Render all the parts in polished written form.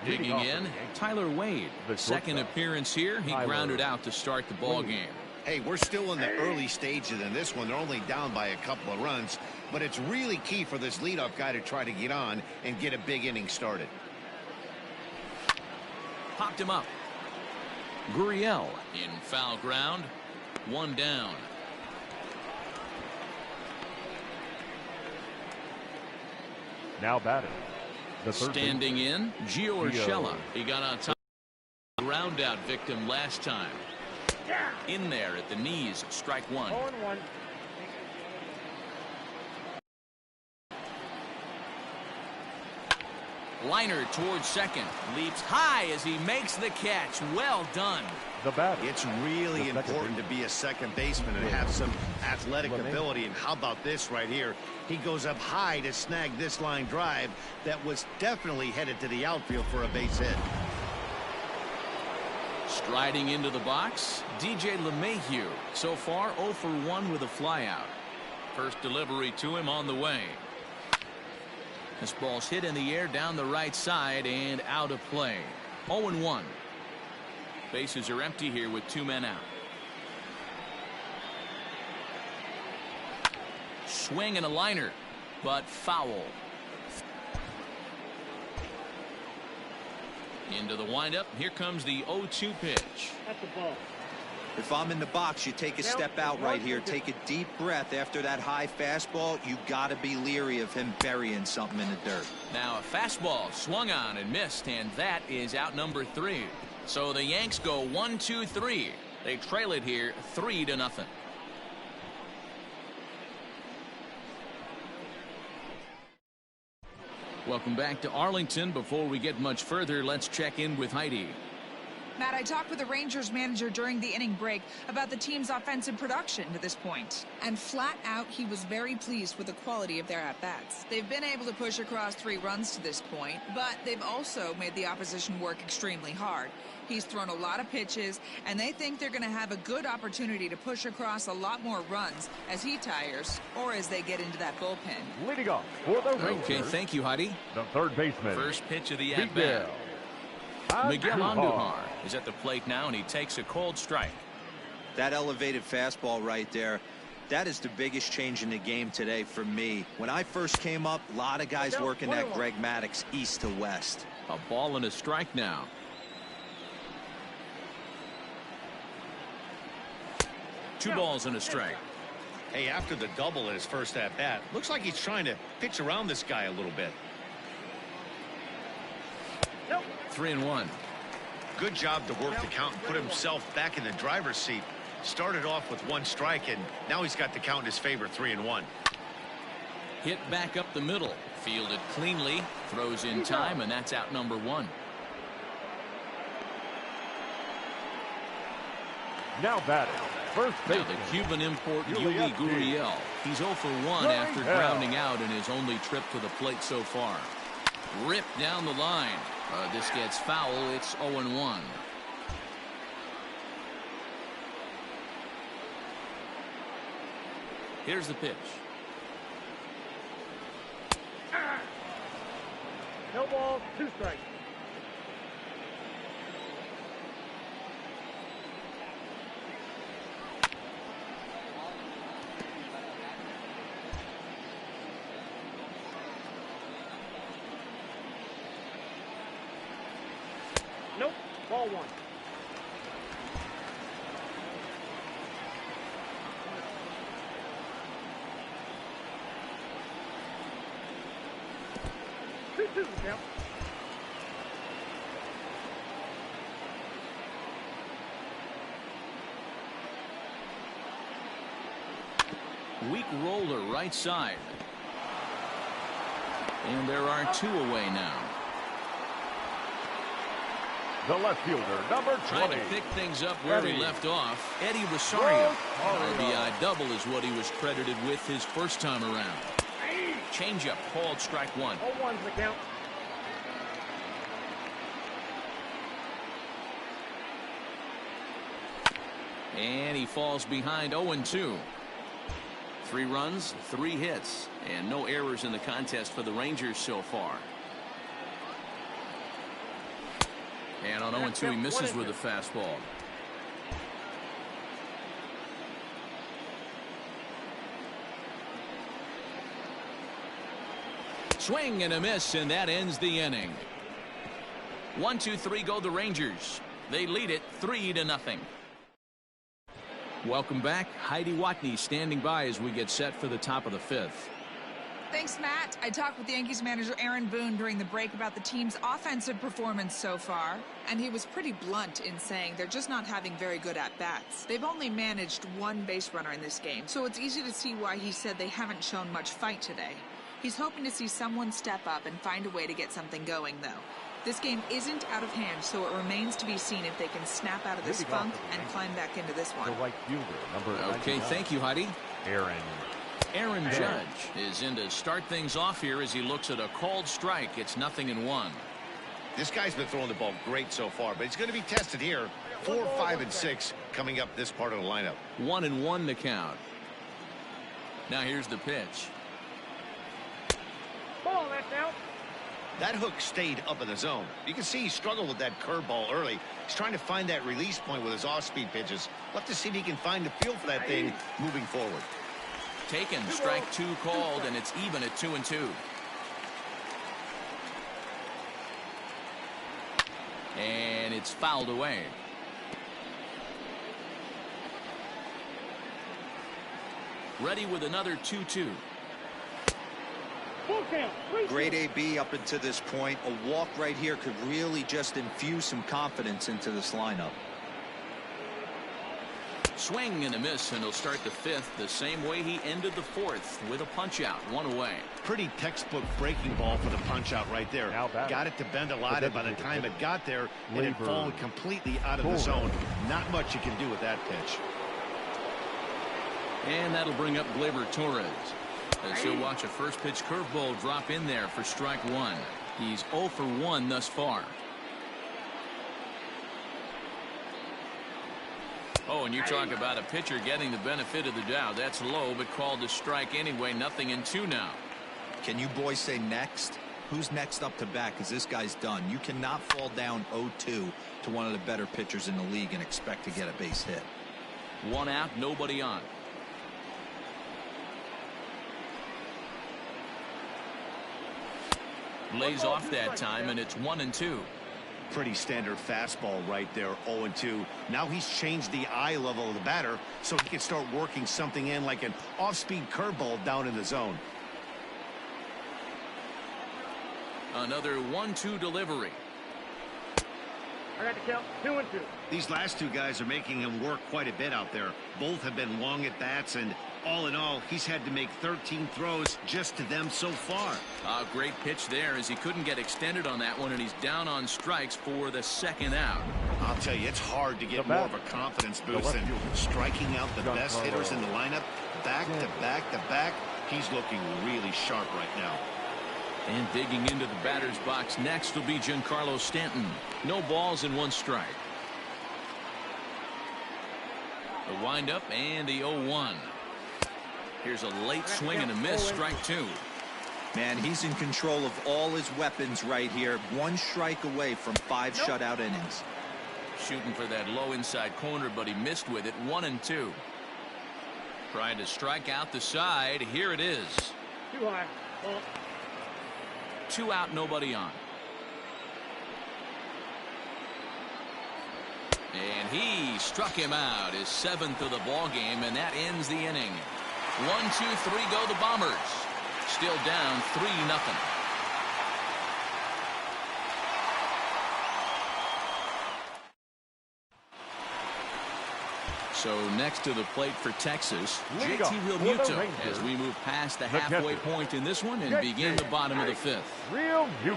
Digging in, Tyler Wade. Second appearance here. He grounded out to start the ball game. Hey, we're still in the early stages in this one. They're only down by a couple of runs, but it's really key for this leadoff guy to try to get on and get a big inning started. Popped him up. Gurriel in foul ground. One down. Now batting. Standing in, Gio Urshela. He got on top of the ground out victim last time. In there at the knees, strike one. 0-1. Liner towards second. Leaps high as he makes the catch. Well done. The batter. It's really important to be a second baseman and have some athletic ability. And how about this right here? He goes up high to snag this line drive that was definitely headed to the outfield for a base hit. Striding into the box, DJ LeMahieu. So far 0 for 1 with a flyout. First delivery to him on the way. This ball's hit in the air down the right side and out of play. 0-1. Bases are empty here with 2 men out. Swing and a liner, but foul. Into the windup. Here comes the 0-2 pitch. That's the ball. If I'm in the box, you take a step out right here. Take a deep breath after that high fastball. You got to be leery of him burying something in the dirt. Now a fastball swung on and missed, and that is out number 3. So the Yanks go 1-2-3. They trail it here 3-0. Welcome back to Arlington. Before we get much further, let's check in with Heidi. Matt, I talked with the Rangers manager during the inning break about the team's offensive production to this point. And flat out, he was very pleased with the quality of their at-bats. They've been able to push across 3 runs to this point, but they've also made the opposition work extremely hard. He's thrown a lot of pitches, and they think they're going to have a good opportunity to push across a lot more runs as he tires or as they get into that bullpen. Leading off for the Rangers. Okay, thank you, Heidi. The third baseman. First pitch of the at-bat. Miguel Andujar is at the plate now, and he takes a cold strike. That elevated fastball right there, that is the biggest change in the game today for me. When I first came up, a lot of guys working that Greg Maddux east to west. A ball and a strike now. Two balls and a strike. Hey, after the double in his first at-bat, looks like he's trying to pitch around this guy a little bit. 3-1. Good job to work the count and put himself back in the driver's seat. Started off with 1 strike, and now he's got the count in his favor, 3-1. Hit back up the middle. Fielded cleanly. Throws in time, and that's out number 1. Now batting. First base. Now the Cuban import Yuli Gurriel. He's 0 for 1 after grounding out in his only trip to the plate so far. Ripped down the line. This gets foul. It's 0-1. Here's the pitch. No ball, 2 strikes. Nope, ball 1. Count. Weak roller right side. And there are 2 away now. The left fielder, number 20. Trying to pick things up where he left off. Eddie Rosario. RBI double is what he was credited with his first time around. Changeup called strike 1. 0-1's the count. And he falls behind 0-2. 3 runs, 3 hits, and no errors in the contest for the Rangers so far. And on 0-2, he misses with a fastball. Swing and a miss, and that ends the inning. 1-2-3 go the Rangers. They lead it 3-0. Welcome back. Heidi Watney standing by as we get set for the top of the fifth. Thanks, Matt. I talked with Yankees manager Aaron Boone during the break about the team's offensive performance so far, and he was pretty blunt in saying they're just not having very good at-bats. They've only managed one base runner in this game, so it's easy to see why he said they haven't shown much fight today. He's hoping to see someone step up and find a way to get something going, though. This game isn't out of hand, so it remains to be seen if they can snap out of this funk and climb back into this one. The right fielder, number Okay, thank you, Heidi. Aaron Judge is in to start things off here as he looks at a called strike. It's 0-1. This guy's been throwing the ball great so far, but he's going to be tested here. 4, 5, and 6 coming up this part of the lineup. 1-1 the count. Now here's the pitch. Ball, that's out. That hook stayed up in the zone. You can see he struggled with that curveball early. He's trying to find that release point with his off-speed pitches. We'll have to see if he can find the feel for that thing moving forward. Taken, strike 2 called, and it's even at 2-2. And it's fouled away. Ready with another 2-2. Full count. Great AB up until this point. A walk right here could really just infuse some confidence into this lineup. Swing and a miss, and he'll start the fifth the same way he ended the fourth, with a punch out, 1 away. Pretty textbook breaking ball for the punch out right there. Got it to bend a lot, and by the time it got there, it had fallen completely out of the zone. Not much you can do with that pitch. And that'll bring up Gleyber Torres, as he'll watch a first pitch curveball drop in there for strike 1. He's 0 for 1 thus far. Oh, and you talk about a pitcher getting the benefit of the doubt. That's low, but called a strike anyway. 0-2 now. Can you boys say next? Who's next up to bat? Because this guy's done. You cannot fall down 0-2 to one of the better pitchers in the league and expect to get a base hit. 1 out, nobody on. Lays off that time, and it's 1-2. Pretty standard fastball right there, 0-2. Now he's changed the eye level of the batter so he can start working something in like an off-speed curveball down in the zone. Another 1-2 delivery. I got the count. 2-2. These last two guys are making him work quite a bit out there. Both have been long at bats, and all in all, he's had to make 13 throws just to them so far. A great pitch there as he couldn't get extended on that one, and he's down on strikes for the second out. I'll tell you, it's hard to get more of a confidence boost than striking out the best hitters in the lineup. Back to back to back. He's looking really sharp right now. And digging into the batter's box next will be Giancarlo Stanton. No balls and 1 strike. The windup and the 0-1. Here's a late swing and a miss, strike 2. Man, he's in control of all his weapons right here. 1 strike away from 5 shutout innings. Shooting for that low inside corner, but he missed with it. 1-2. Trying to strike out the side. Here it is. Too high. Ball. 2 out, nobody on. And he struck him out, his 7th of the ball game, and that ends the inning. 1-2-3 go the Bombers. Still down 3-0. So next to the plate for Texas, JT Realmuto, as we move past the halfway point in this one and begin the bottom of the 5th.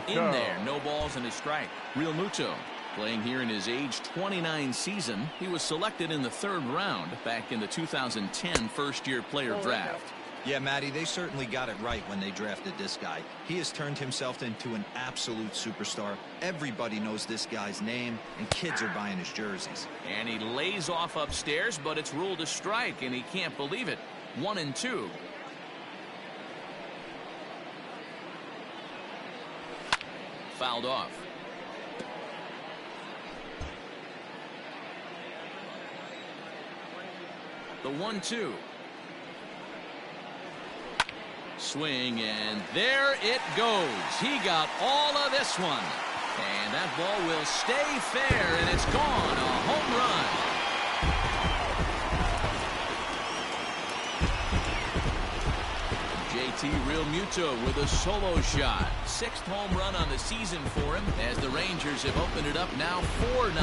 In there, no balls and a strike. Realmuto playing here in his age 29 season. He was selected in the 3rd round back in the 2010 first-year player draft. Yeah, Matty, they certainly got it right when they drafted this guy. He has turned himself into an absolute superstar. Everybody knows this guy's name, and kids are buying his jerseys. And he lays off upstairs, but it's ruled a strike, and he can't believe it. 1-2. Fouled off. The 1-2. Swing, and there it goes. He got all of this one. And that ball will stay fair, and it's gone. A home run. JT Realmuto with a solo shot. 6th home run on the season for him as the Rangers have opened it up now 4-0.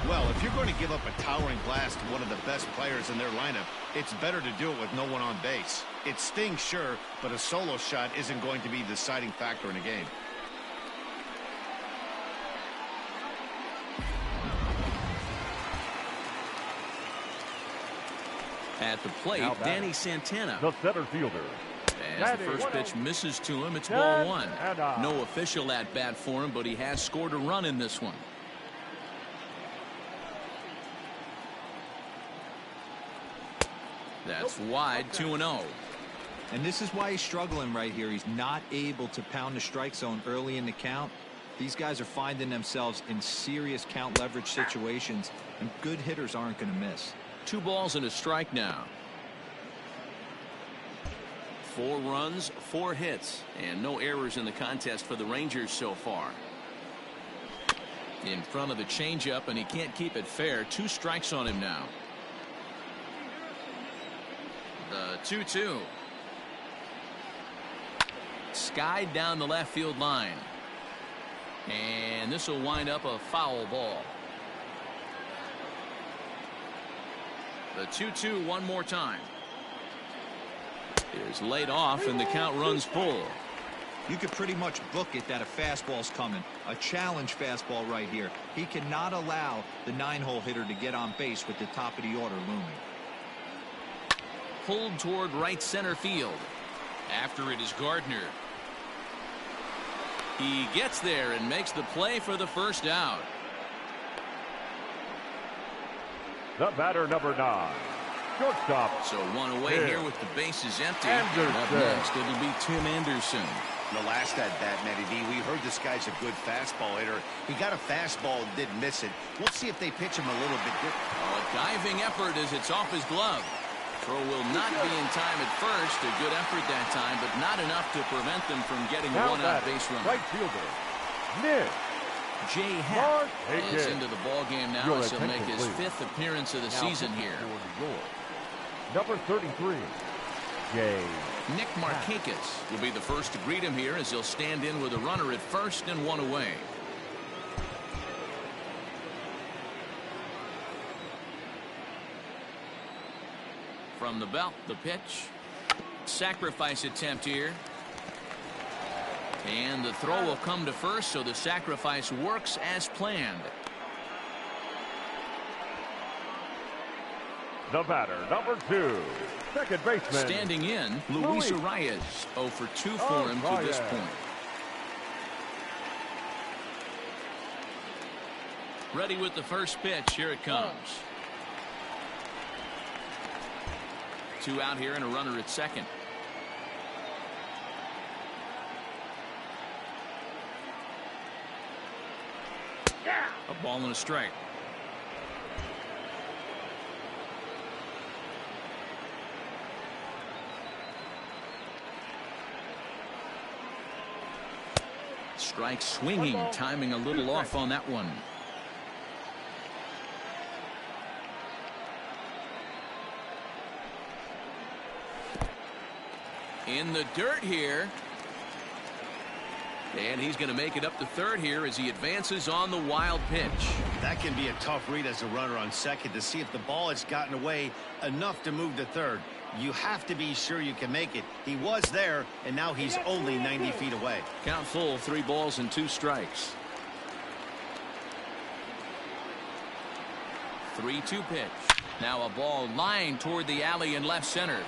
Well, if you're going to give up a towering blast to one of the best players in their lineup, it's better to do it with no one on base. It stings, sure, but a solo shot isn't going to be the deciding factor in a game. At the plate, Danny Santana. The center fielder. As the first pitch misses to him, it's ball 1. No official at bat for him, but he has scored a run in this one. That's wide, 2-0. And this is why he's struggling right here. He's not able to pound the strike zone early in the count. These guys are finding themselves in serious count leverage situations, and good hitters aren't going to miss. 2 balls and a strike now. 4 runs, 4 hits, and no errors in the contest for the Rangers so far. In front of the changeup, and he can't keep it fair. 2 strikes on him now. The 2-2. Skied down the left field line. And this will wind up a foul ball. The 2-2 one more time. Is laid off, and the count runs full. You could pretty much book it that a fastball's coming. A challenge fastball right here. He cannot allow the 9-hole hitter to get on base with the top of the order looming. Pulled toward right center field. After it is Gardner. He gets there and makes the play for the first out. The batter, number 9. Shortstop. So 1 away here with the bases empty. Anderson. Up next, it'll be Tim Anderson. The last at bat, Matty D, we heard this guy's a good fastball hitter. He got a fastball and didn't miss it. We'll see if they pitch him a little bit different. A diving effort as it's off his glove. Throw will not be in time at first. A good effort that time, but not enough to prevent them from getting Now one out base runner. right fielder, Nick. Jay Happ is Higgins. into the ball game now Your as he'll make attention, his please. 5th appearance of the season here. For New York. Number 33, Jay. Nick Markakis will be the first to greet him here as he'll stand in with a runner at first and 1 away. From the belt, the pitch. Sacrifice attempt here. And the throw will come to first, so the sacrifice works as planned. The batter, number 2, second baseman. Standing in, Luis Arias. 0 for 2 for him to this point. Ready with the first pitch. Here it comes. 2 out here and a runner at second. A ball and a strike. Strike swinging, timing a little off on that one. In the dirt here. And he's going to make it up to third here as he advances on the wild pitch. That can be a tough read as a runner on second to see if the ball has gotten away enough to move to third. You have to be sure you can make it. He was there, and now he's only 90 feet away. Count full, 3 balls and 2 strikes. 3-2 pitch. Now a ball lined toward the alley in left center.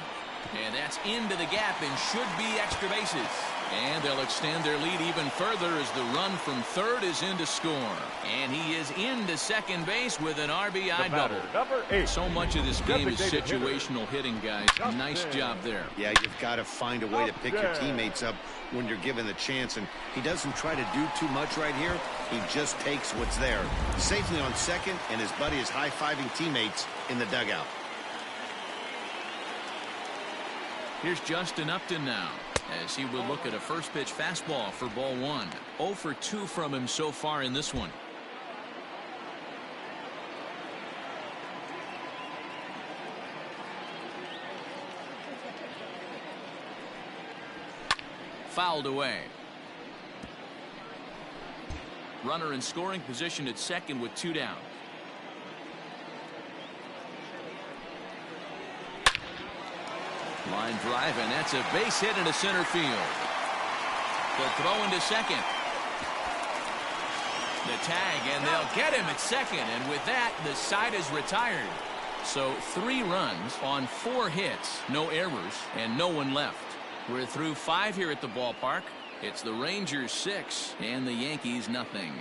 And that's into the gap and should be extra bases. And they'll extend their lead even further as the run from third is in to score. And he is into second base with an RBI double. Number 8. So much of this game is Designated situational hitting, guys. Nice job there. Yeah, you've got to find a way to pick your teammates up when you're given the chance. And he doesn't try to do too much right here. He just takes what's there. Safely on second, and his buddy is high-fiving teammates in the dugout. Here's Justin Upton now, as he will look at a first pitch fastball for ball 1. 0 for 2 from him so far in this one. Fouled away. Runner in scoring position at second with 2 down. Line drive, and that's a base hit into center field. The throw into second. The tag, and they'll get him at second. And with that, the side is retired. So 3 runs on 4 hits, no errors, and no one left. We're through 5 here at the ballpark. It's the Rangers 6 and the Yankees nothing.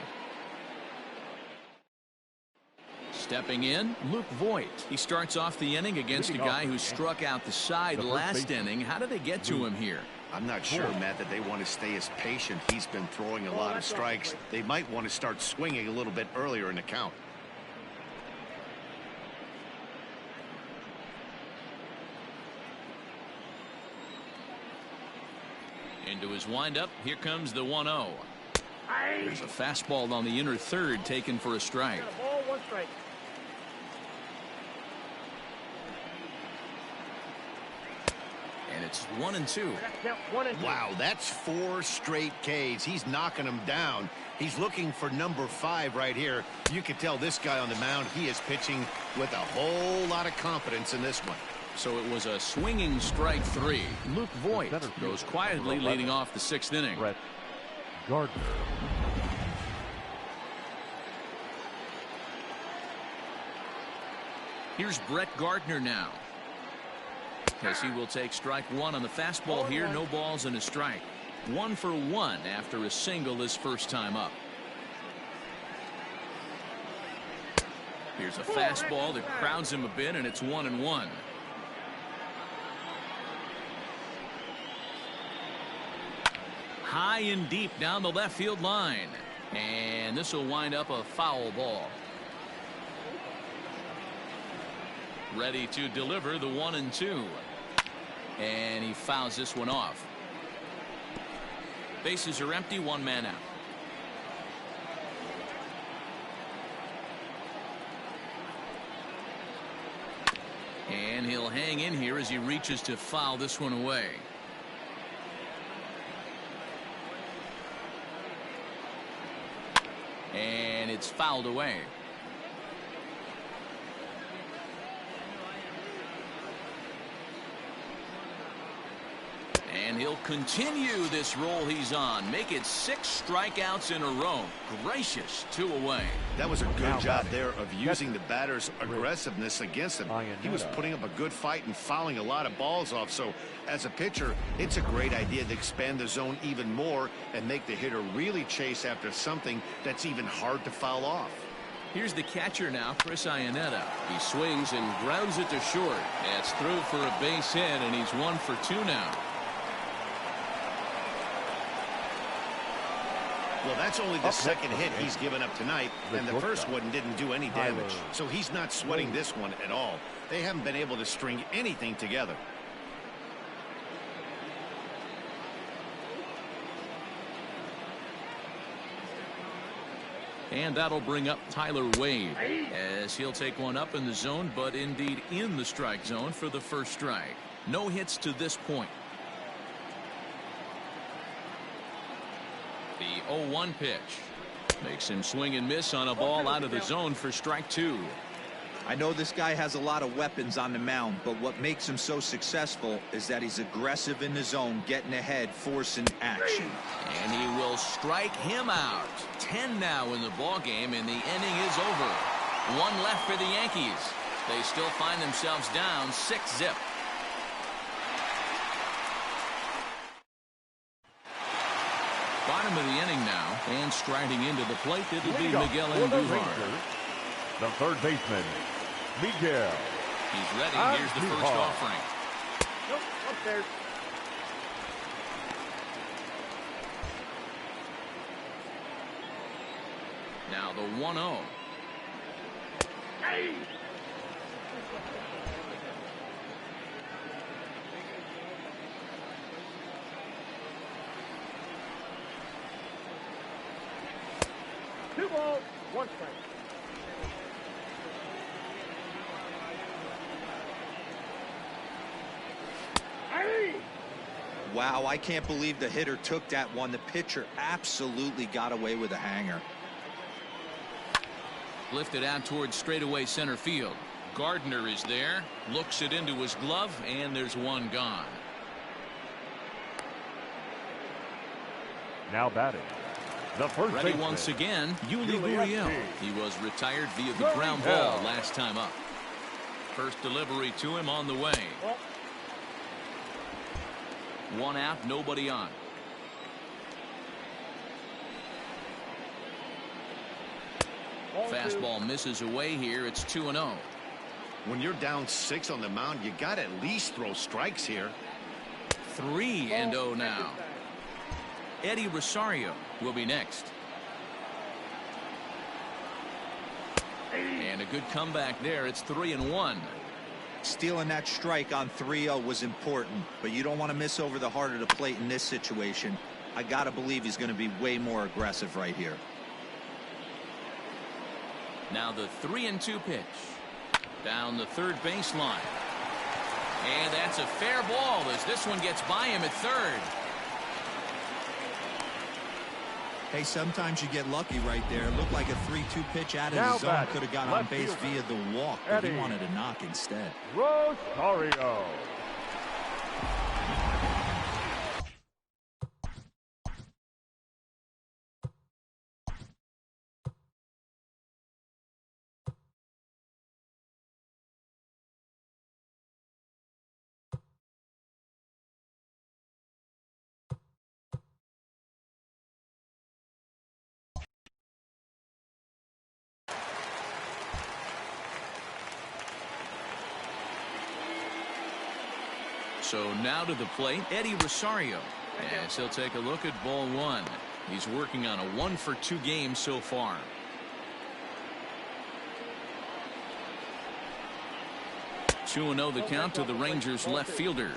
Stepping in, Luke Voigt. He starts off the inning against a guy who struck out the side last inning. How did they get to him here? I'm not sure, Matt, that they want to stay as patient. He's been throwing a lot of strikes. They might want to start swinging a little bit earlier in the count. Into his windup. Here comes the 1-0. There's a fastball on the inner third taken for a strike. Got a ball, 1 strike. And it's 1-2. I got to count 1 and 2. Wow, that's 4 straight Ks. He's knocking them down. He's looking for number 5 right here. You can tell this guy on the mound, he is pitching with a whole lot of confidence in this one. So it was a swinging strike 3. Luke Voigt goes quietly leading off the 6th inning. Brett Gardner. Here's Brett Gardner now, as he will take strike 1 on the fastball here. No balls and a strike. 1 for 1 after a single his first time up. Here's a fastball that crowds him a bit, and it's 1-1. High and deep down the left field line, and this will wind up a foul ball. Ready to deliver the 1-2, and he fouls this one off. Bases are empty, 1 man out. And he'll hang in here as he reaches to foul this one away. And it's fouled away. And he'll continue this roll he's on. Make it 6 strikeouts in a row. Gracious, 2 away. That was a good job there of using the batter's aggressiveness against him. He was putting up a good fight and fouling a lot of balls off. So as a pitcher, it's a great idea to expand the zone even more and make the hitter really chase after something that's even hard to foul off. Here's the catcher now, Chris Iannetta. He swings and grounds it to short. That's through for a base hit, and he's 1 for 2 now. Well, that's only the second hit he's given up tonight, and the first one didn't do any damage. So he's not sweating this one at all. They haven't been able to string anything together. And that'll bring up Tyler Wade, as he'll take one up in the zone, but indeed in the strike zone for the first strike. No hits to this point. The 0-1 pitch makes him swing and miss on a ball out of the zone for strike 2. I know this guy has a lot of weapons on the mound, but what makes him so successful is that he's aggressive in the zone, getting ahead, forcing action. And he will strike him out. 10 now in the ball game, and the inning is over. 1 left for the Yankees. They still find themselves down 6-0. Bottom of the inning now, and striding into the plate, it'll be Leading off Miguel for the Andujar. Rangers, the third baseman, Miguel. He's ready. Here's the first Andujar. offering. Nope, upstairs. Now the 1-0. Hey! Two balls, one strike. Hey! Wow, I can't believe the hitter took that one. The pitcher absolutely got away with a hanger. Lifted out towards straightaway center field. Gardner is there, looks it into his glove, and there's one gone. Now batting, the first Ready baseman, once again, Yuli Gurriel. Gurriel. He was retired via the ground ball last time up. First delivery to him on the way. Well, One out, nobody on. ball two. Fastball misses away here. It's 2-0. When you're down 6 on the mound, you got to at least throw strikes here. 3-0 now. Eddie Rosario will be next. And a good comeback there. It's 3-1. Stealing that strike on 3-0 was important, but you don't want to miss over the heart of the plate in this situation. I got to believe he's going to be way more aggressive right here. Now the 3-2 pitch. Down the third baseline. And that's a fair ball as this one gets by him at third. Hey, sometimes you get lucky right there. It looked like a 3-2 pitch out of Now the zone. batting, Could have got on left base fielder, via the walk, but he Eddie wanted a knock instead. Rosario. So now to the plate, Eddie Rosario. As he'll take a look at ball one. He's working on a 1-for-2 game so far. Two and 0 the count to the Rangers left fielder.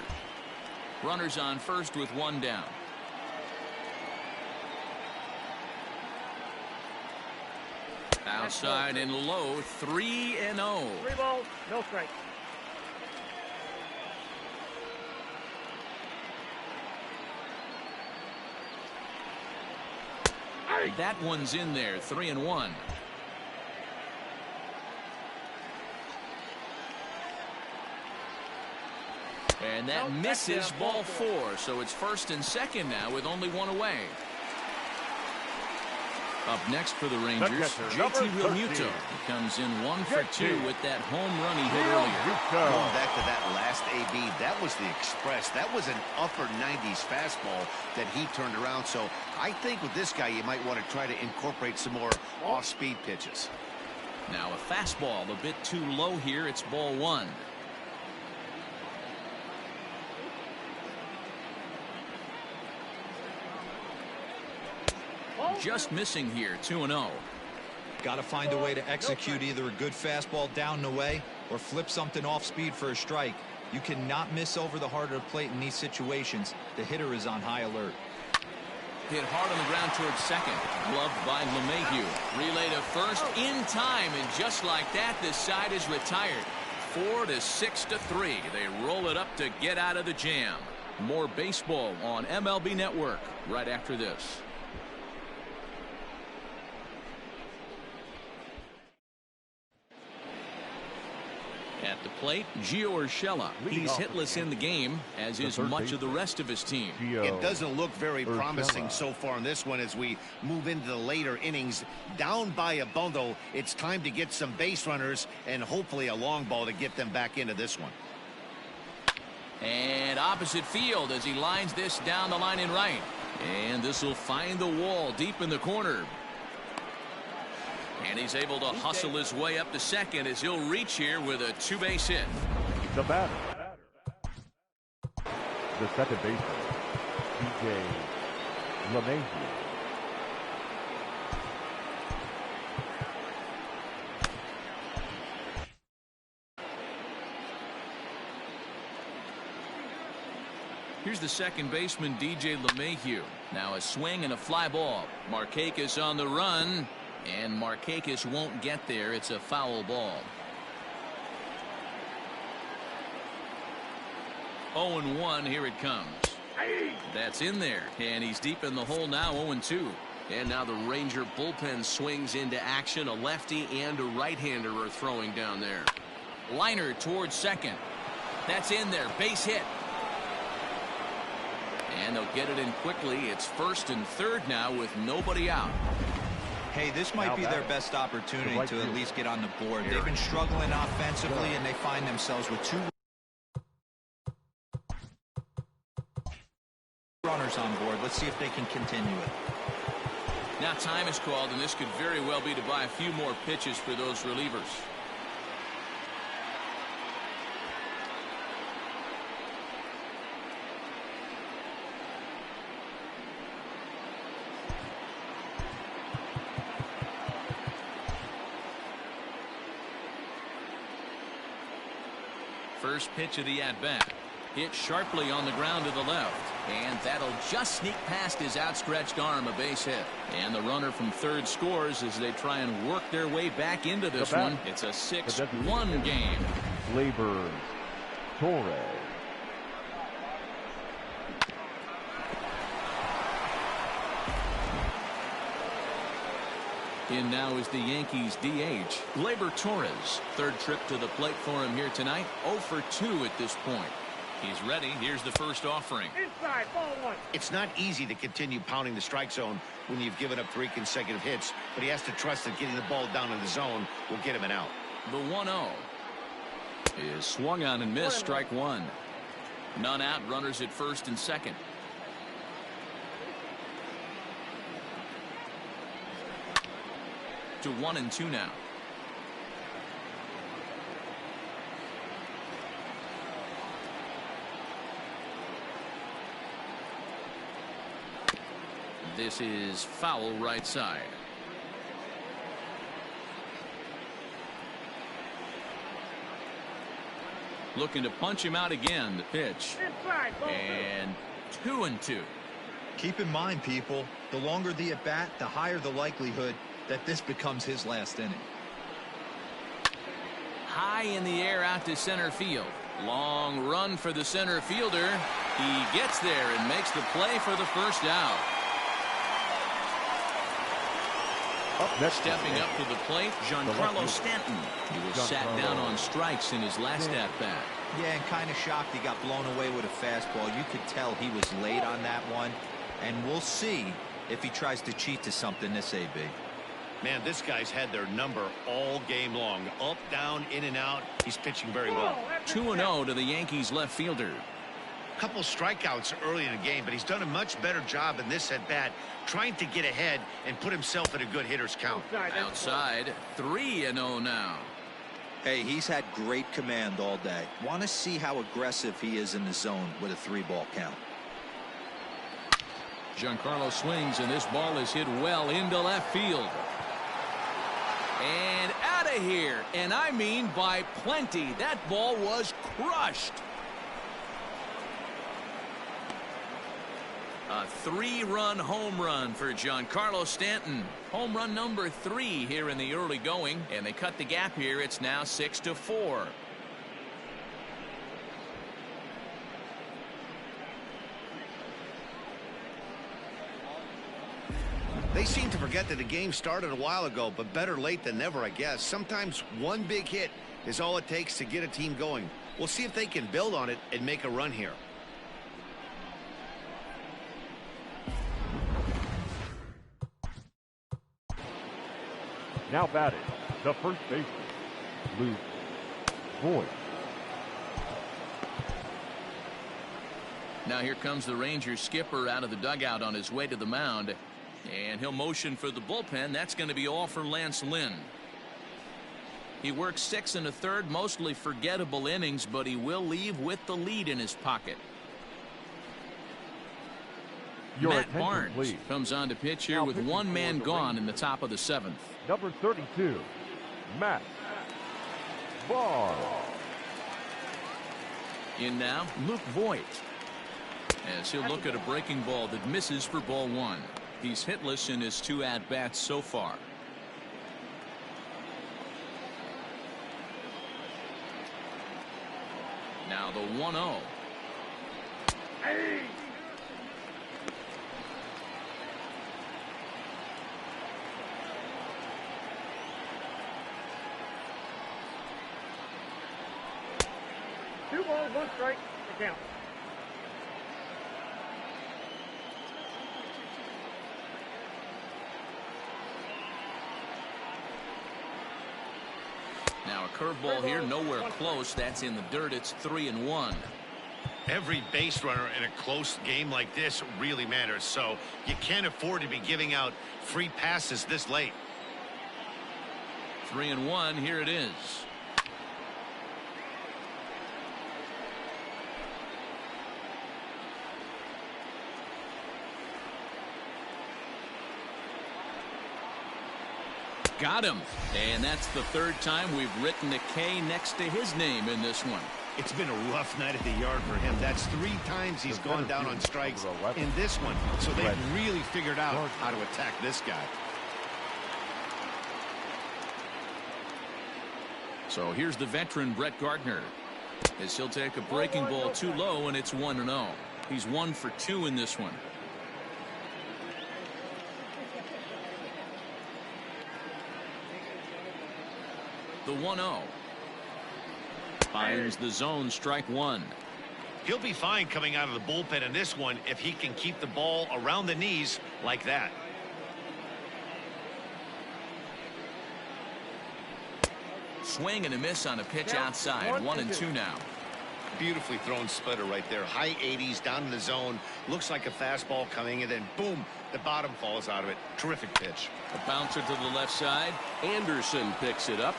Runners on first with one down. Outside and low, 3-0. 3 balls, no strike. That one's in there, 3-1. And that misses ball 4, so it's first and second now with only one away. Up next for the Rangers, catcher, JT number Realmuto. 13. He comes in 1 for 2 with that home run he hit earlier. Going back to that last AB, that was the express. That was an upper 90s fastball that he turned around. So I think with this guy, you might want to try to incorporate some more off-speed pitches. Now a fastball a bit too low here. It's ball 1. Just missing here, 2-0. Got to find a way to execute either a good fastball down and away or flip something off speed for a strike. You cannot miss over the heart of the plate in these situations. The hitter is on high alert. Hit hard on the ground towards second. Gloved by LeMahieu. Relay to first in time, and just like that, this side is retired. 4-6-3. They roll it up to get out of the jam. More baseball on MLB Network right after this. At the plate, Gio Urshela. He's hitless in the game, as is much of the rest of his team. It doesn't look very promising so far in this one as we move into the later innings. Down by a bundle, it's time to get some base runners and hopefully a long ball to get them back into this one. And opposite field as he lines this down the line in right. And this will find the wall deep in the corner. And he's able to hustle his way up to second as he'll reach here with a two-base hit. The batter, the second baseman, DJ LeMahieu. Here's the second baseman, DJ LeMahieu. Now a swing and a fly ball. Markakis on the run, and Markakis won't get there. It's a foul ball. 0-1, here it comes. That's in there, and he's deep in the hole now, 0-2. And now the Ranger bullpen swings into action. A lefty and a right-hander are throwing down there. Liner towards second. That's in there, base hit. And they'll get it in quickly. It's first and third now with nobody out. Hey, this might be their best opportunity to at least get on the board. They've been struggling offensively, and they find themselves with two runners on board. Let's see if they can continue it. Now time is called, and this could very well be to buy a few more pitches for those relievers. First pitch of the at-bat. Hit sharply on the ground to the left. And that'll just sneak past his outstretched arm, a base hit. And the runner from third scores as they try and work their way back into this one. It's a 6-1 game. Labor Torres. In now is the Yankees DH, Labor Torres. Third trip to the plate for him here tonight. 0 for 2 at this point. He's ready. Here's the first offering. Inside, ball one. It's not easy to continue pounding the strike zone when you've given up 3 consecutive hits, but he has to trust that getting the ball down in the zone will get him an out. The 1-0 is swung on and missed. Strike one. None out. Runners at first and second. To 1-2 now. This is foul right side. Looking to punch him out again. The pitch. Inside, ball and 2-2. Keep in mind, people, the longer the at-bat, the higher the likelihood that this becomes his last inning. High in the air out to center field. Long run for the center fielder. He gets there and makes the play for the first out. Stepping up to the plate, Giancarlo Stanton. He was sat down on strikes in his last at-bat. Yeah, and kind of shocked he got blown away with a fastball. You could tell he was late on that one. And we'll see if he tries to cheat to something this AB. Man, this guy's had their number all game long. Up, down, in and out. He's pitching very well. 2-0 to the Yankees left fielder. Couple strikeouts early in the game, but he's done a much better job in this at-bat trying to get ahead and put himself in a good hitter's count. Outside, 3-0 now. Hey, he's had great command all day. Want to see how aggressive he is in the zone with a 3-ball count. Giancarlo swings, and this ball is hit well into left field. And out of here, and I mean by plenty. That ball was crushed. A 3-run home run for Giancarlo Stanton. Home run number 3 here in the early going, and they cut the gap here. It's now 6-4. They seem to forget that the game started a while ago, but better late than never, I guess. Sometimes one big hit is all it takes to get a team going. We'll see if they can build on it and make a run here. Now batting, the first baseman, Luke Voigt. Now here comes the Rangers skipper out of the dugout on his way to the mound. And he'll motion for the bullpen. That's going to be all for Lance Lynn. He worked 6 1/3, mostly forgettable innings, but he will leave with the lead in his pocket. Matt Barnes comes on to pitch here with one man gone in the top of the 7th. Number 32, Matt Barnes. In now, Luke Voigt, as he'll look at a breaking ball that misses for ball 1. He's hitless in his 2 at-bats so far. Now the 1-0. Hey! Two balls, one strike, the count. Now a curveball here, nowhere close. That's in the dirt. It's 3-1. Every base runner in a close game like this really matters, so you can't afford to be giving out free passes this late. 3-1. Here it is. Got him. And that's the 3rd time we've written a K next to his name in this one. It's been a rough night at the yard for him. That's 3 times he's gone down on strikes in this one. So they've really figured out how to attack this guy. So here's the veteran Brett Gardner, as he'll take a breaking ball too low, and it's 1-0. He's 1 for 2 in this one. The 1-0. Finds the zone, strike 1. He'll be fine coming out of the bullpen in this one if he can keep the ball around the knees like that. Swing and a miss on a pitch outside. 1-2 now. Beautifully thrown splitter right there. High 80s down in the zone. Looks like a fastball coming, and then boom, the bottom falls out of it. Terrific pitch. A bouncer to the left side. Anderson picks it up.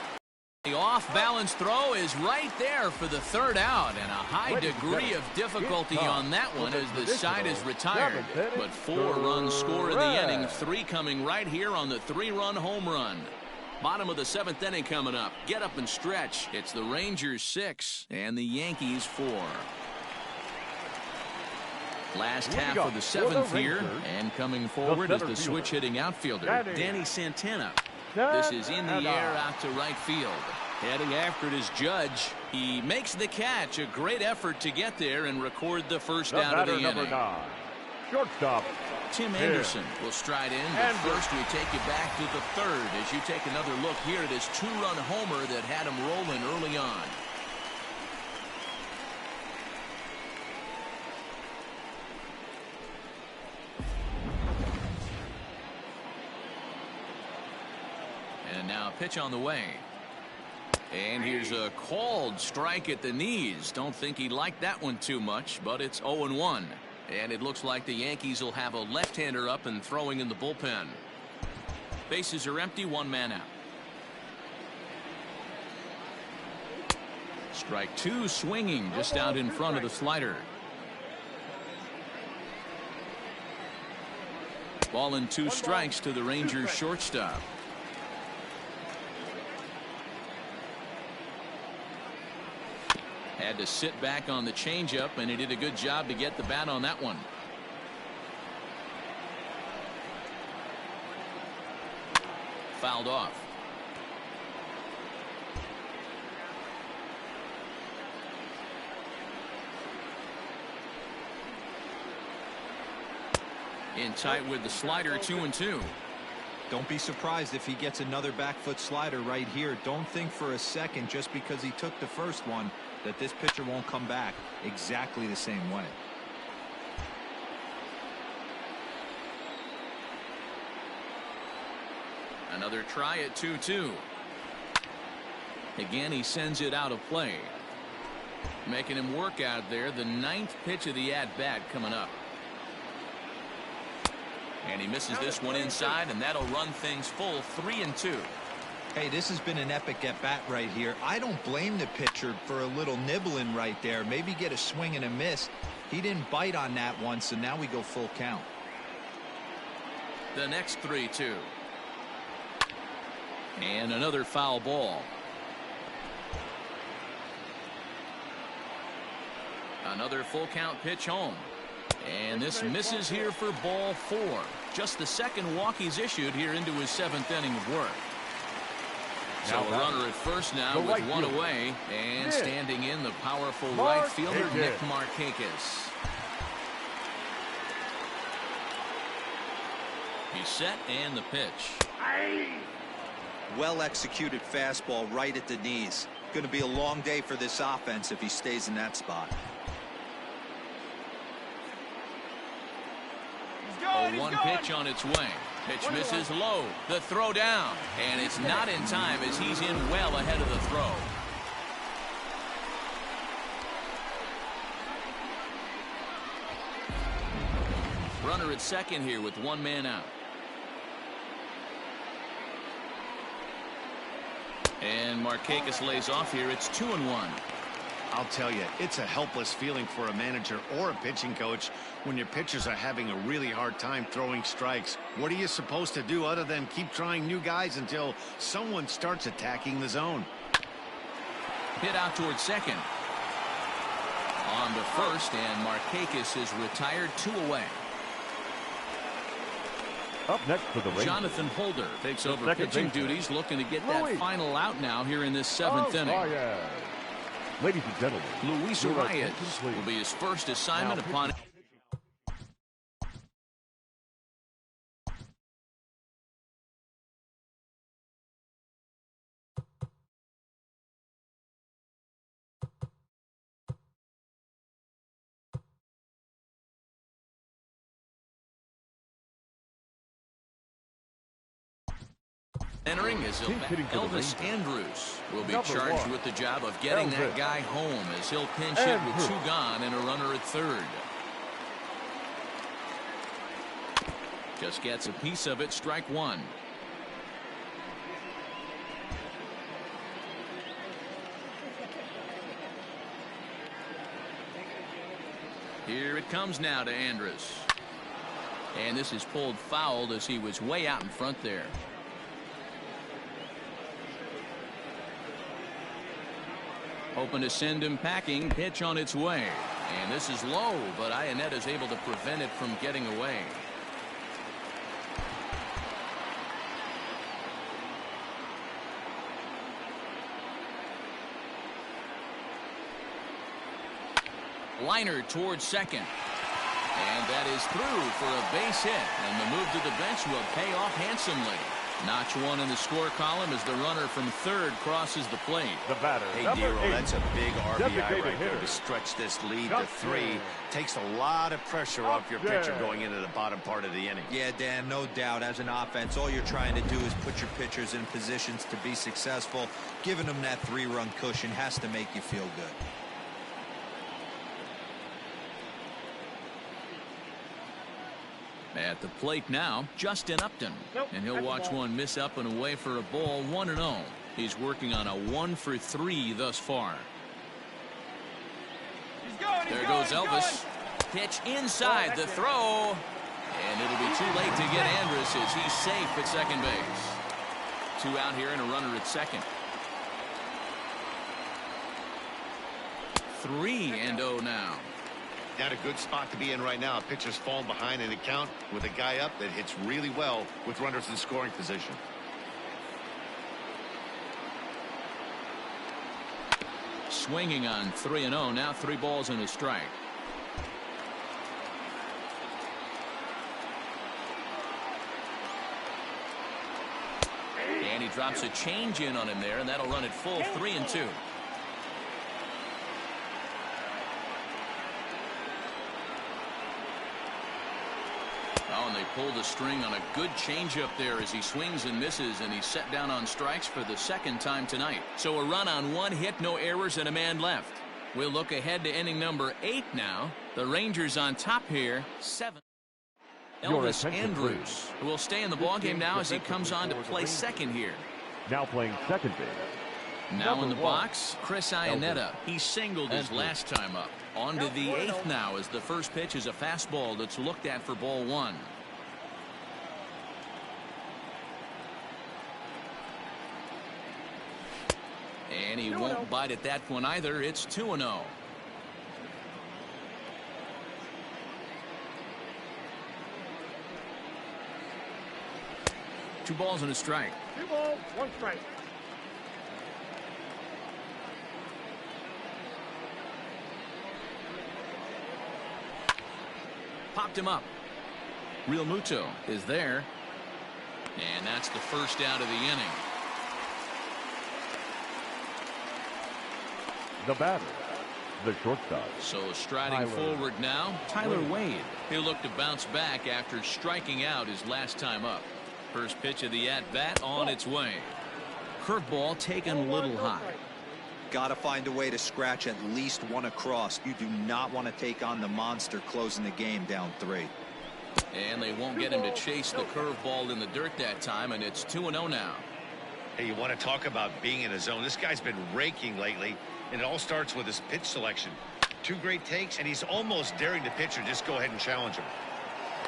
The off-balance throw is right there for the 3rd out, and a high degree of difficulty on that one as the side is retired. But 4 runs score in the inning, 3 coming right here on the 3-run home run. Bottom of the 7th inning coming up. Get up and stretch. It's the Rangers 6 and the Yankees 4. Last half of the 7th here, and coming forward is the switch-hitting outfielder, Danny Santana. This is in the air out to right field. Heading after it is Judge. He makes the catch. A great effort to get there and record the first out of the inning. Shortstop Tim Anderson will stride in, but first we take you back to the 3rd as you take another look here at his 2-run homer that had him rolling early on. And now pitch on the way. And here's a called strike at the knees. Don't think he liked that one too much, but it's 0-1. And it looks like the Yankees will have a left-hander up and throwing in the bullpen. Bases are empty, 1 man out. Strike 2 swinging just out in front of the slider. Ball and 2 strikes to the Rangers shortstop. Had to sit back on the changeup, and he did a good job to get the bat on that one. Fouled off. In tight with the slider, 2-2. Don't be surprised if he gets another back foot slider right here. Don't think for a second, just because he took the first one, that this pitcher won't come back exactly the same way. Another try at 2-2. Again, he sends it out of play. Making him work out there. The 9th pitch of the at-bat coming up. And he misses this one inside, and that'll run things full 3-2. Hey, this has been an epic at-bat right here. I don't blame the pitcher for a little nibbling right there. Maybe get a swing and a miss. He didn't bite on that one, so now we go full count. The next 3-2. And another foul ball. Another full count pitch home. And this misses here for ball 4. Just the second walk he's issued here into his 7th inning of work. So a runner at first now with one away. And standing in the powerful right fielder, Nick Markakis. He's set and the pitch. Well executed fastball right at the knees. Going to be a long day for this offense if he stays in that spot. A 1 pitch on its way. Pitch misses low. The throw down. And it's not in time as he's in well ahead of the throw. Runner at second here with 1 man out. And Markakis lays off here. It's 2-1. I'll tell you, it's a helpless feeling for a manager or a pitching coach when your pitchers are having a really hard time throwing strikes. What are you supposed to do other than keep trying new guys until someone starts attacking the zone? Hit out towards second. On to first, and Markakis is retired, 2 away. Up next for the Rangers, Jonathan Holder takes over pitching duties, looking to get that final out now here in this 7th inning. Ladies and gentlemen, Luis Arias will be his first assignment upon. Entering is Elvis Andrus will be charged with the job of getting that guy home as he'll pinch hit with 2 gone and a runner at third. Just gets a piece of it, strike 1. Here it comes now to Andrus. And this is pulled foul as he was way out in front there. Hoping to send him packing. Pitch on its way. And this is low, but Ionnet is able to prevent it from getting away. Liner towards second. And that is through for a base hit. And the move to the bench will pay off handsomely. Notch 1 in the score column as the runner from third crosses the plate. The batter, hey, Dero, that's a big RBI right there to stretch this lead to 3. Takes a lot of pressure off your pitcher going into the bottom part of the inning. Yeah, Dan, no doubt. As an offense, all you're trying to do is put your pitchers in positions to be successful. Giving them that 3-run cushion has to make you feel good. At the plate now, Justin Upton. And he'll watch one miss up and away for a ball, 1-0. He's working on a 1-for-3 thus far. There goes Elvis. Pitch inside the throw. And it'll be too late to get Andrus as he's safe at second base. 2 out here and a runner at second. 3-0 now. Not a good spot to be in right now. Pitcher's falling behind in the count with a guy up that hits really well with runners in scoring position. Swinging on 3-0. Now 3 balls and a strike. And he drops a change in on him there, and that'll run it full 3-2. Oh, and they pull the string on a good changeup there as he swings and misses, and he's set down on strikes for the 2nd time tonight. So a run on 1 hit, no errors, and a man left. We'll look ahead to inning number 8 now. The Rangers on top here, 7. Elvis Andrus, who will stay in the ballgame now as he comes on to play second here. Now playing second base. Now in the box, Chris Iannetta. He singled his last time up. On to the 8th now as the first pitch is a fastball that's looked at for ball 1. And he won't bite at that one either. It's 2-0. Two balls and a strike. 2 balls, 1 strike. Popped him up. Real Muto is there. And that's the first out of the inning. The batter, the shortstop. So striding forward now, Tyler Wade. He'll look to bounce back after striking out his last time up. First pitch of the at-bat on its way. Curveball taken a little high. Got to find a way to scratch at least one across. You do not want to take on the monster closing the game down 3. And they won't get him to chase the curveball in the dirt that time, and it's 2-0 now. Hey, you want to talk about being in a zone? This guy's been raking lately, and it all starts with his pitch selection. 2 great takes, and he's almost daring the pitcher just go ahead and challenge him.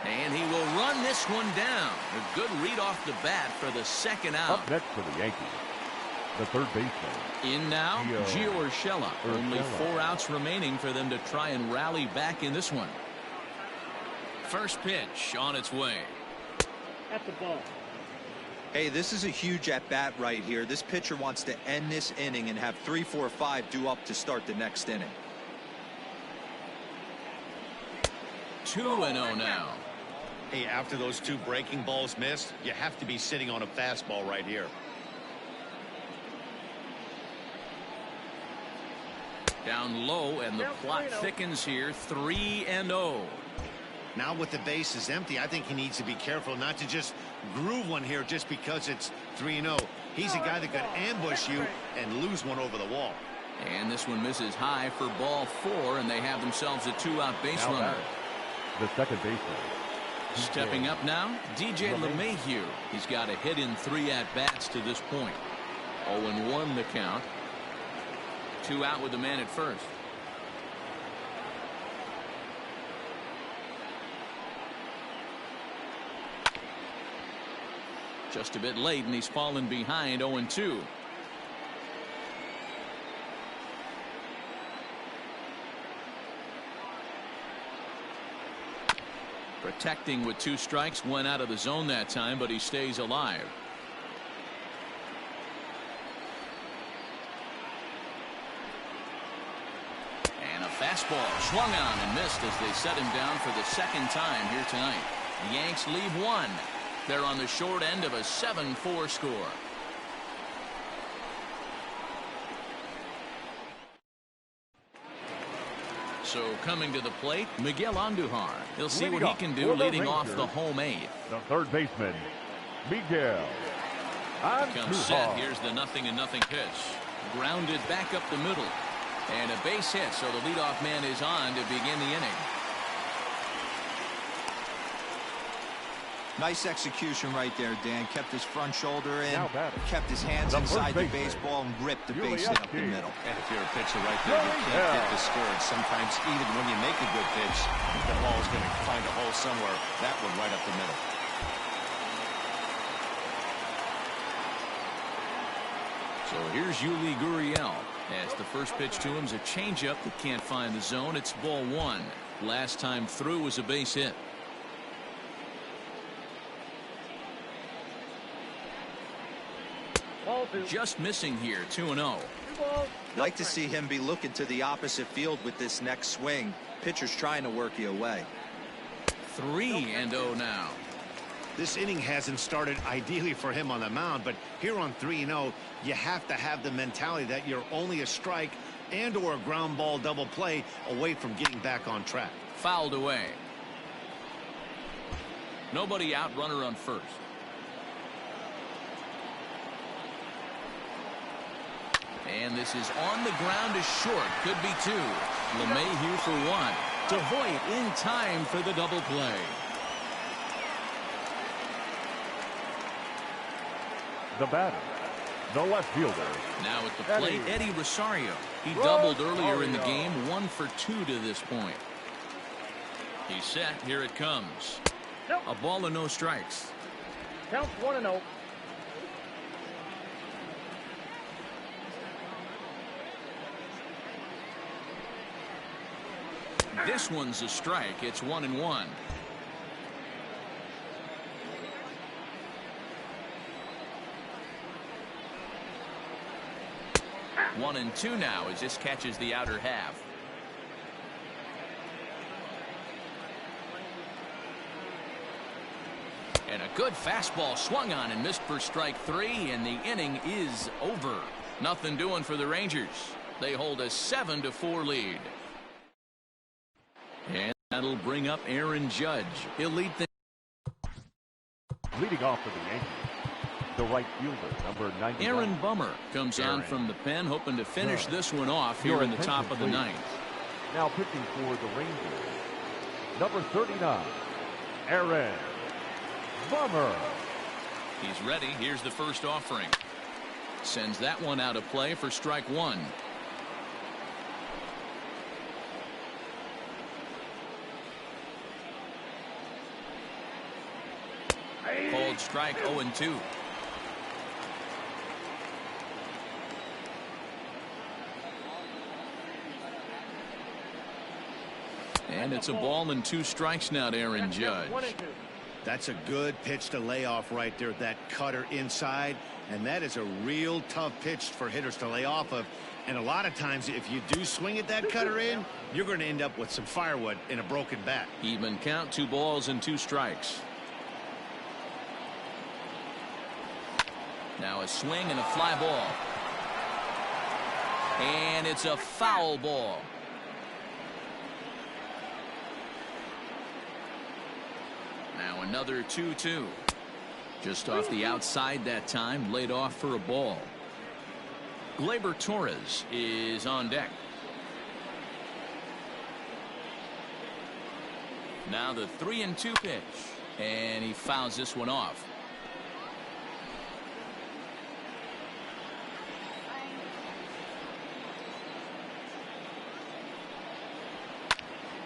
And he will run this one down. A good read off the bat for the second out. Up next for the Yankees, the third baseman. In now, Gio Urshela. Only 4 outs remaining for them to try and rally back in this one. First pitch on its way. At the ball. Hey, this is a huge at-bat right here. This pitcher wants to end this inning and have 3, 4, 5 due up to start the next inning. 2-0 now. Hey, after those 2 breaking balls missed, you have to be sitting on a fastball right here. Down low, and the plot thickens here. 3-0. Now with the bases empty, I think he needs to be careful not to just groove one here just because it's 3-0. He's a guy that could ambush you and lose one over the wall. And this one misses high for ball 4, and they have themselves a 2-out base runner. The second baseman. Stepping up now, DJ LeMahieu. He's got a hit in 3 at-bats to this point. 0-1 the count. 2 out with the man at first. Just a bit late, and he's fallen behind 0-2. Protecting with 2 strikes, went out of the zone that time, but he stays alive. And a fastball swung on and missed as they set him down for the second time here tonight. The Yanks leave 1. They're on the short end of a 7-4 score. So coming to the plate, Miguel Andujar. He'll see what he can do leading off the home 8. The third baseman, Miguel Andujar. Comes set. Here's the 0-0 pitch. Grounded back up the middle. And a base hit, so the leadoff man is on to begin the inning. Nice execution right there, Dan. Kept his front shoulder in, kept his hands the inside the baseball, and ripped the base hit up the middle. And if you're a pitcher right there, you can't get discouraged. Sometimes even when you make a good pitch, the ball is going to find a hole somewhere. That one right up the middle. So here's Yuli Gurriel. As the first pitch to him is a changeup that can't find the zone. It's ball 1. Last time through was a base hit. Just missing here, 2-0. Like to see him be looking to the opposite field with this next swing. Pitcher's trying to work you away. 3-0 now. This inning hasn't started ideally for him on the mound, but here on 3-0, you have to have the mentality that you're only a strike and or a ground ball double play away from getting back on track. Fouled away. Nobody out, runner on first. And this is on the ground to short. Could be two. LeMahieu for one. To Hoyt in time for the double play. The batter, the left fielder. Now at the plate, Eddie Rosario. He doubled earlier in the game, 1 for 2 to this point. He's set. Here it comes. A ball and no strikes. Counts 1-0. This one's a strike. It's 1-1. 1-2 now as this catches the outer half. And a good fastball swung on and missed for strike 3, and the inning is over. Nothing doing for the Rangers. They hold a 7-4 lead. And that'll bring up Aaron Judge. He'll lead things. Leading off for the Yankees, the right fielder, number 99. Aaron Bummer comes on from the pen, hoping to finish this one off here in the top of the ninth. Now pitching for the Rangers, number 39, Aaron Bummer. He's ready. Here's the first offering. Sends that one out of play for strike 1. Called strike 0-2. And it's a ball and 2 strikes now to Aaron Judge. That's a good pitch to lay off right there. That cutter inside. And that is a real tough pitch for hitters to lay off of. And a lot of times if you do swing at that cutter in, you're going to end up with some firewood in a broken bat. Even count, 2 balls and 2 strikes. Now a swing and a fly ball. And it's a foul ball. Now another 2-2. Just off the outside that time, laid off for a ball. Gleyber Torres is on deck. Now the 3-2 pitch. And he fouls this one off.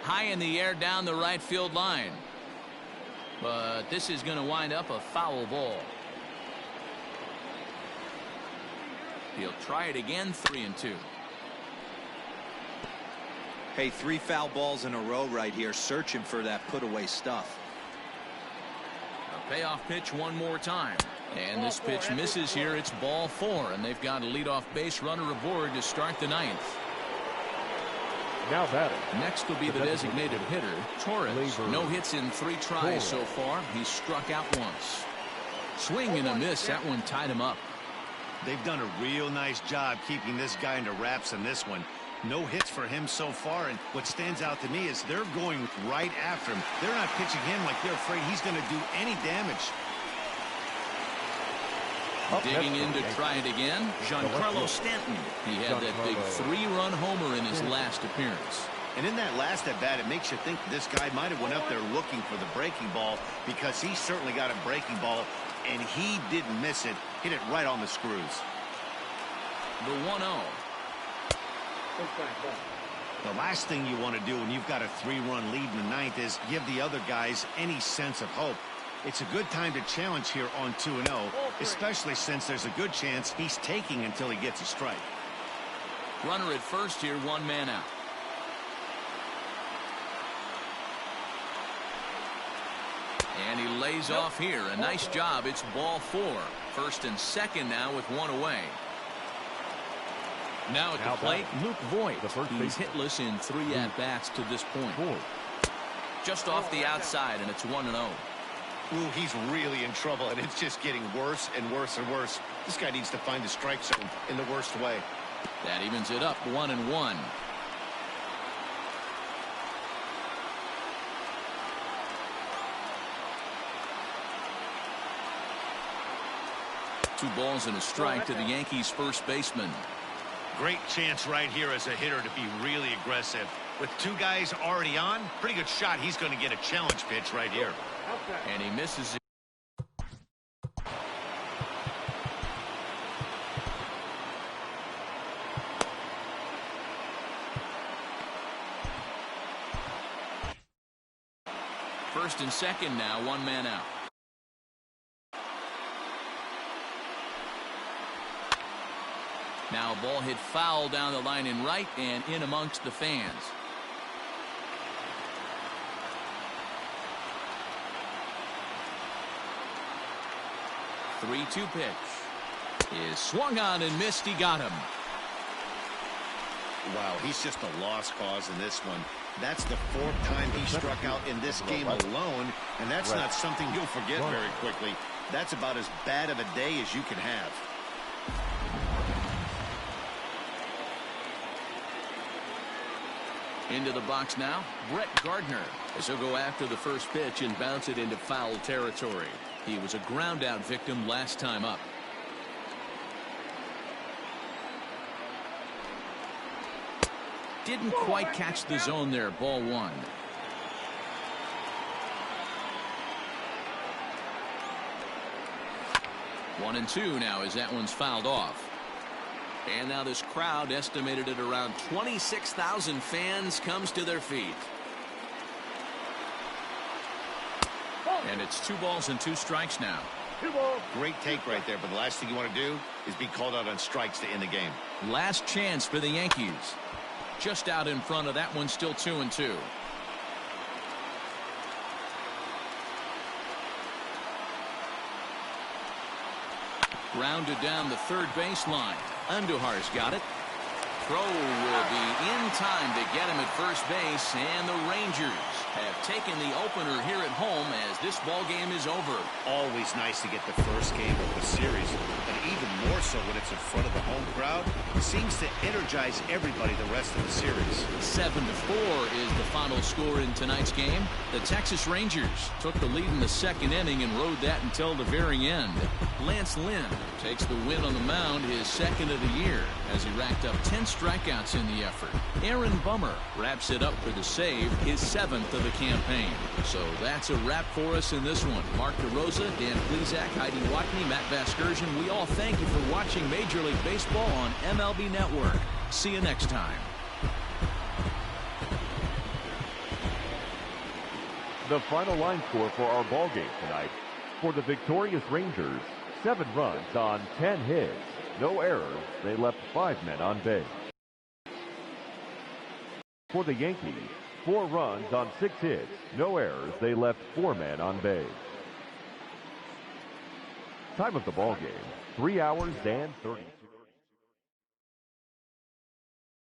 High in the air down the right field line. But this is going to wind up a foul ball. He'll try it again, 3-2. Hey, 3 foul balls in a row right here, searching for that put away stuff. A payoff pitch one more time. And this pitch misses here. It's ball 4, and they've got a leadoff base runner aboard to start the 9th. Now batting. Next will be the designated hitter, Torres. No hits in 3 tries so far. He's struck out once. Swing and a miss. That one tied him up. They've done a real nice job keeping this guy into wraps in this one. No hits for him so far, and what stands out to me is they're going right after him. They're not pitching him like they're afraid he's going to do any damage. Digging in to try it again, Giancarlo Stanton. He had that big 3-run homer in his last appearance. And in that last at bat, it makes you think this guy might have went up there looking for the breaking ball, because he certainly got a breaking ball, and he didn't miss it. Hit it right on the screws. The 1-0. The last thing you want to do when you've got a 3-run lead in the 9th is give the other guys any sense of hope. It's a good time to challenge here on 2-0, especially since there's a good chance he's taking until he gets a strike. Runner at first here, 1 man out. And he lays off here. A nice job. It's ball 4. First and second now with 1 away. Now at the plate, Luke Voigt. He's hitless in 3 at-bats to this point. Just off the outside, and it's 1-0. Ooh, he's really in trouble, and it's just getting worse and worse and worse. This guy needs to find the strike zone in the worst way. That evens it up, 1-1. Two balls and a strike to the Yankees' first baseman. Great chance right here as a hitter to be really aggressive. With two guys already on, pretty good shot. He's going to get a challenge pitch right here. And he misses it. First and second now, one man out. Now a ball hit foul down the line in right and in amongst the fans. Three-two pitch is swung on and missed. He got him. Wow, he's just a lost cause in this one. That's the fourth time he struck out in this game alone, and that's not something you'll forget very quickly. That's about as bad of a day as you can have. Into the box now, Brett Gardner, as he'll go after the first pitch and bounce it into foul territory. He was a ground out victim last time up. Didn't quite catch the zone there. Ball one. One and two now as that one's fouled off. And now this crowd, estimated at around 26,000 fans, comes to their feet. And it's 2 balls and 2 strikes now. Great take right there, but the last thing you want to do is be called out on strikes to end the game. Last chance for the Yankees. Just out in front of that one, still 2-2. Grounded down the third baseline. Andujar's got it. Throw will be in time to get him at first base, and the Rangers have taken the opener here at home as this ball game is over. Always nice to get the first game of the series, but even more so when it's in front of the home crowd. It seems to energize everybody the rest of the series. 7-4 is the final score in tonight's game. The Texas Rangers took the lead in the second inning and rode that until the very end. Lance Lynn takes the win on the mound, his second of the year, as he racked up 10 strikeouts in the effort. Aaron Bummer wraps it up for the save, his 7th of the campaign. So that's a wrap for us in this one. Mark DeRosa, Dan Plesac, Heidi Watney, Matt Vasgersian, we all thank you for watching Major League Baseball on MLB Network. See you next time. The final line score for our ball game tonight. For the victorious Rangers, 7 runs on 10 hits. No errors. They left 5 men on base. For the Yankees, 4 runs on 6 hits. No errors. They left 4 men on base. Time of the ball game, 3 hours and 30.